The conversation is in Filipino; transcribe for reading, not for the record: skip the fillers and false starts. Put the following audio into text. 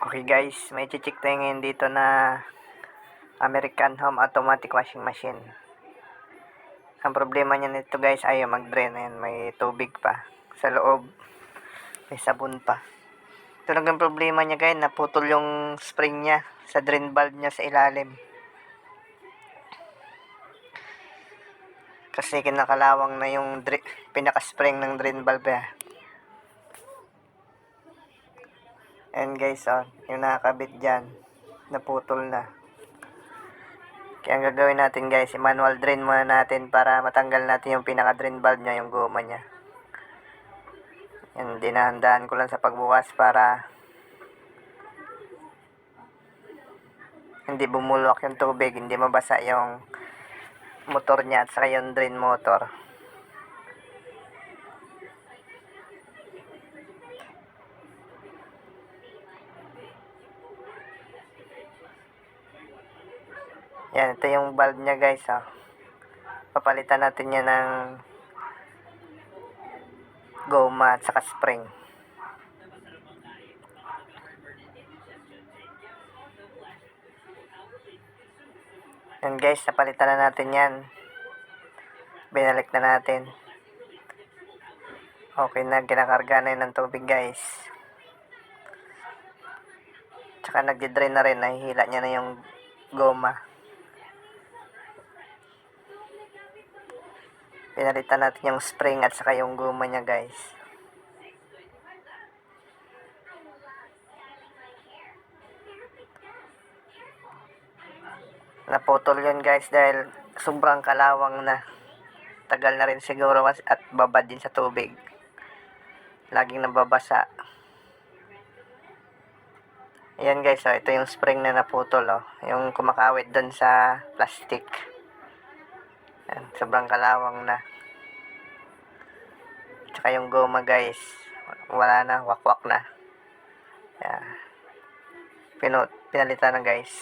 Okay guys, may check tayo ngayon dito na American Home Automatic Washing Machine. Ang problema niya nito guys, ayaw mag-drain. Ayan, may tubig pa sa loob, may sabon pa. Ito lang ang problema niya guys, naputol yung spring niya sa drain valve niya sa ilalim. Kasi kinakalawang na yung pinaka-spring ng drain valve eh. Ayan guys, yung nakakabit dyan, naputol na. Kaya ang gagawin natin guys, manual drain muna natin para matanggal natin yung pinaka-drain valve niya, yung goma niya. Yan, dinahandaan ko lang sa pagbukas para hindi bumulok yung tubig, hindi mabasa yung motor niya at saka yung drain motor. Yan, ito yung valve niya guys. Papalitan natin yan ng goma at saka spring. Yan guys, napalitan na natin yan. Binalik na natin. Okay na, kinakarga na yun ng tubig guys. Tsaka nagdi-drain na rin, nahihila niya na yung goma. Pinalitan natin yung spring at saka yung goma niya guys. Naputol yun guys dahil sobrang kalawang na. Tagal na rin siguro at babad din sa tubig. Laging nababasa. Ayan guys, ito yung spring na naputol, yung kumakawit doon sa plastic. Ayan, sobrang kalawang na. Tsaka yung goma guys, wala na, wakwak na. Ayan. Pinalitan na guys.